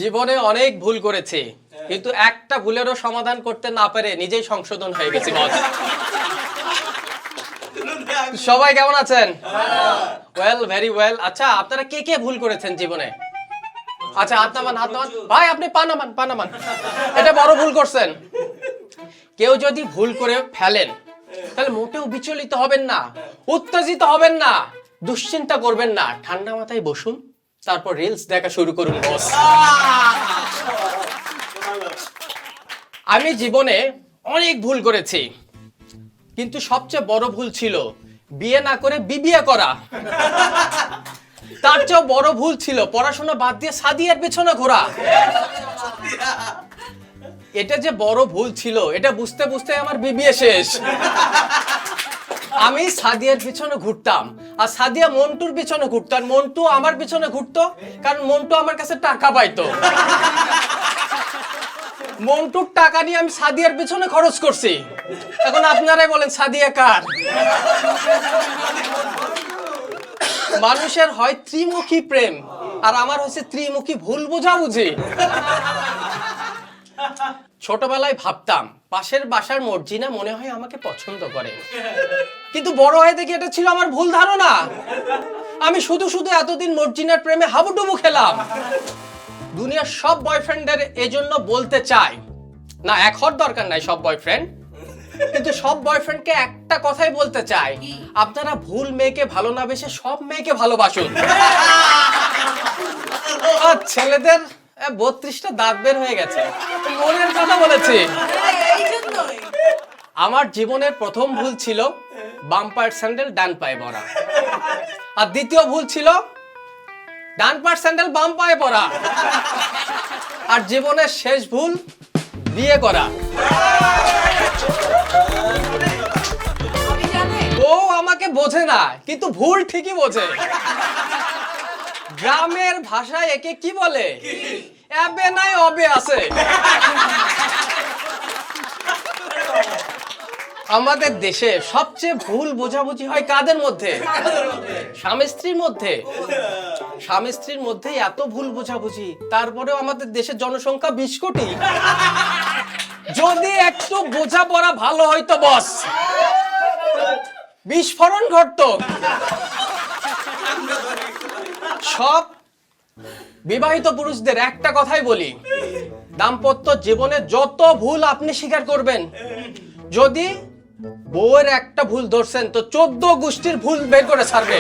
জীবনে অনেক ভুল করেছি, কিন্তু একটা ভুলেরও সমাধান করতে না পেরে নিজেই সংশোধন হয়ে গেছি বস। সবাই কেমন আছেন? Well, very well. আচ্ছা, আপনারা কে কে ভুল করেছেন জীবনে? আচ্ছা, হাত নামান। ভাই আপনি পা নামান। এটা বড় ভুল করছেন। কেউ যদি ভুল করে ফেলেন তাহলে মোটেও বিচলিত হবেন না, উত্তেজিত হবেন না, দুশ্চিন্তা করবেন না, ঠান্ডা মাথায় বসুন, তারপর রিলস দেখা শুরু করুন বস। আমি জীবনে অনেক ভুল করেছি, কিন্তু সবচেয়ে বড় ভুল ছিল বিয়ে না করে বিবিএ করা। তার চেয়েও বড় ভুল ছিল পড়াশোনা বাদ দিয়ে সাদিয়ার পেছনে ঘোরা। এটা যে বড় ভুল ছিল এটা বুঝতে বুঝতে আমার বিবিএ শেষ। আমি সাদিয়ার পিছনে ঘুরতাম, আর সাদিয়া মন্টুর পিছনে ঘুরতো, আর মন্টু আমার পিছনে ঘুরতো, কারণ মন্টু আমার কাছে টাকা পাইতো। মন্টুর টাকা নিয়ে আমি সাদিয়ার পিছনে খরচ করছি। এখন আপনারাই বলেন সাদিয়া কার? মানুষের হয় ত্রিমুখী প্রেম, আর আমার হচ্ছে ত্রিমুখী ভুল বোঝাবুঝি। ছোটবেলায় ভাবতাম পাশের বাসার মর্জিনা মনে হয় আমাকে পছন্দ করে, কিন্তু বড় হয়ে দেখি এটা ছিল আমার ভুল ধারণা। আমি শুধু শুধু এতদিন মর্জিনার প্রেমে হাবুডুবু খেলাম। দুনিয়ার সব বয়ফ্রেন্ডদের এজন্য বলতে চাই, না এক হওয়ার দরকার নাই সব বয়ফ্রেন্ড, কিন্তু সব বয়ফ্রেন্ডকে একটা কথাই বলতে চাই, আপনারা ভুল মেয়েকে ভালো না বেসে সব মেয়েকে ভালোবাসুন। আর ছেলেদের 32টা দাঁত বের হয়ে গেছে, মনের কথা বলেছি। আমার জীবনের প্রথম ভুল ছিল বাম পায়ের স্যান্ডেল ডান পায়ে পরা, আর দ্বিতীয় ভুল ছিল ডান পায়ের স্যান্ডেল বাম পায়ে পরা, আর জীবনের শেষ ভুল বিয়ে করা। ও আমাকে বোঝে না, কিন্তু ভুল ঠিকই বোঝে। গ্রামের ভাষায় একে কি বলে? এবে নাই অবে আছে। আমাদের দেশে সবচেয়ে ভুল বোঝাবুঝি হয় কাদের মধ্যে? স্বামী স্ত্রীর মধ্যে। স্বামী স্ত্রীর মধ্যে এত ভুল বোঝাবুঝি, তারপরেও আমাদের দেশের জনসংখ্যা 20 কোটি। যদি একটু বোঝাপড়া ভালো হইতো বস, বিস্ফোরণ ঘটতো। সব বিবাহিত পুরুষদের একটা কথাই বলি, দাম্পত্য জীবনে যত ভুল আপনি স্বীকার করবেন, যদি বউয়ের একটা ভুল ধরছেন তো 14 গোষ্ঠীর ভুল বের করে ছাড়বে।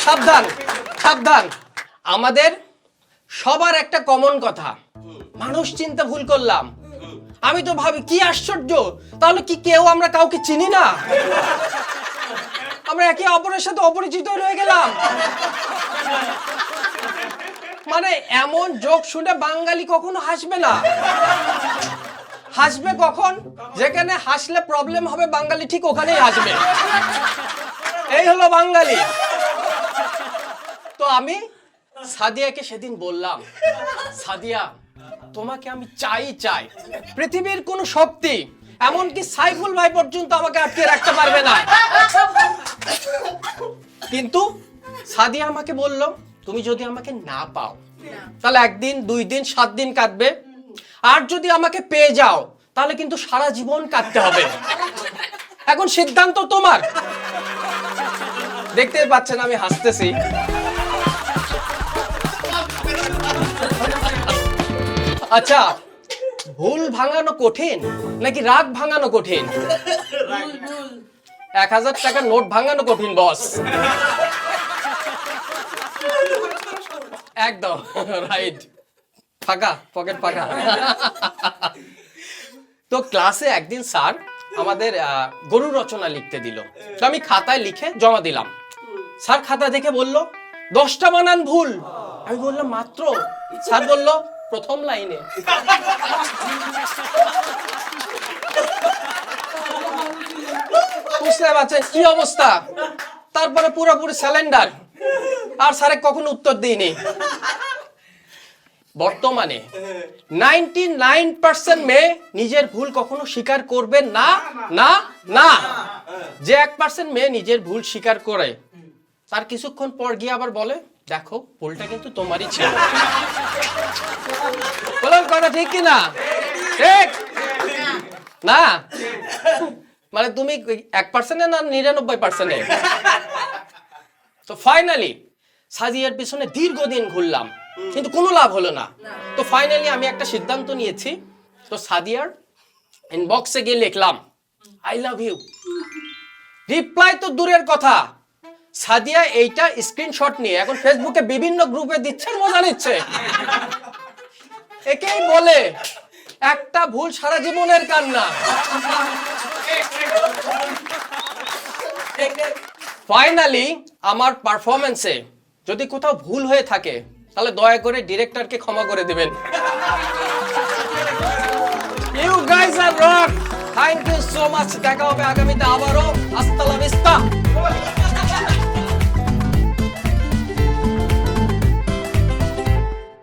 সাবধান সাবধান। আমাদের সবার একটা কমন কথা, মানুষ চিনতে ভুল করলাম। আমি তো ভাবি কি আশ্চর্য, তাহলে কি কেউ আমরা কাউকে চিনি না? আমরা একে অপরের সাথে অপরিচিত হয়ে গেলাম। মানে এমন জোক শুনে বাঙালি কখনো হাসবে না। হাসবে কখন? যেখানে হাসলে প্রবলেম হবে বাঙালি ঠিক ওখানেই হাসবে। এই হলো বাঙালি। তো আমি সাদিয়াকে সেদিন বললাম, সাদিয়া তোমাকে আমি চাই, পৃথিবীর কোন শক্তি, এমনকি সাইফুল ভাই পর্যন্ত আমাকে আটকে রাখতে পারবে না। কিন্তু সাদিয়া আমাকে বলল, তুমি যদি আমাকে না পাও তাহলে 1 দিন 2 দিন 7 দিন কাটবে, আর যদি আমাকে পেয়ে যাও তাহলে কিন্তু সারা জীবন কাটতে হবে। এখন সিদ্ধান্ত তোমার। দেখতে পাচ্ছেন আমি হাসতেছি। আচ্ছা, ভুল ভাঙানো কঠিন নাকি রাগ ভাঙানো কঠিন? 1000 টাকার নোট ভাঙানো কঠিন বস। একদম রাইট, ফাঁকা পকেট ফাঁকা। তো ক্লাসে একদিন স্যার আমাদের গরু রচনা লিখতে দিল, তো আমি খাতায় লিখে জমা দিলাম। স্যার খাতা দেখে বলল 10টা বানান ভুল। আমি বললাম মাত্র? স্যার বলল প্রথম লাইনে। বুঝতে পারছেন কি অবস্থা? তারপরে পুরোপুরি স্যালেন্ডার, আর স্যারে কখনো উত্তর দিইনি। বর্তমানে 99% মেয়ে নিজের ভুল কখনো স্বীকার করবে না না না। যে 1% মেয়ে নিজের ভুল স্বীকার করে, তার কিছুক্ষণ পর গিয়ে আবার বলে দেখো ভুলটা কিন্তু তোমারই ছিল। বললাম কথা ঠিক কিনা? ঠিক না? মানে তুমি 1% না 99%? তো ফাইনালি সাদিয়ার পিছনে দীর্ঘদিন ঘুরলাম, কিন্তু কোনো লাভ হলো না। তো ফাইনালি আমি একটা সিদ্ধান্ত নিয়েছি। তো সাদিয়ার ইনবক্সে গিয়ে লিখলাম আই লাভ ইউ। রিপ্লাই তো দূরের কথা, সাদিয়া এইটা স্ক্রিনশট নিয়ে এখন ফেসবুকে বিভিন্ন গ্রুপে দিচ্ছে, মজা নিচ্ছে। একেই বলে একটা ভুল সারা জীবনের কান্না। ফাইনালি আমার পারফরমেন্সে যদি কোথাও ভুল হয়ে থাকে তাহলে দয়া করে ডিরেক্টরকে ক্ষমা করে দিবেন। You guys are rock. Thank you so much. দেখা হবে আগামীতে আবারও। আস্তা লা ভিস্তা।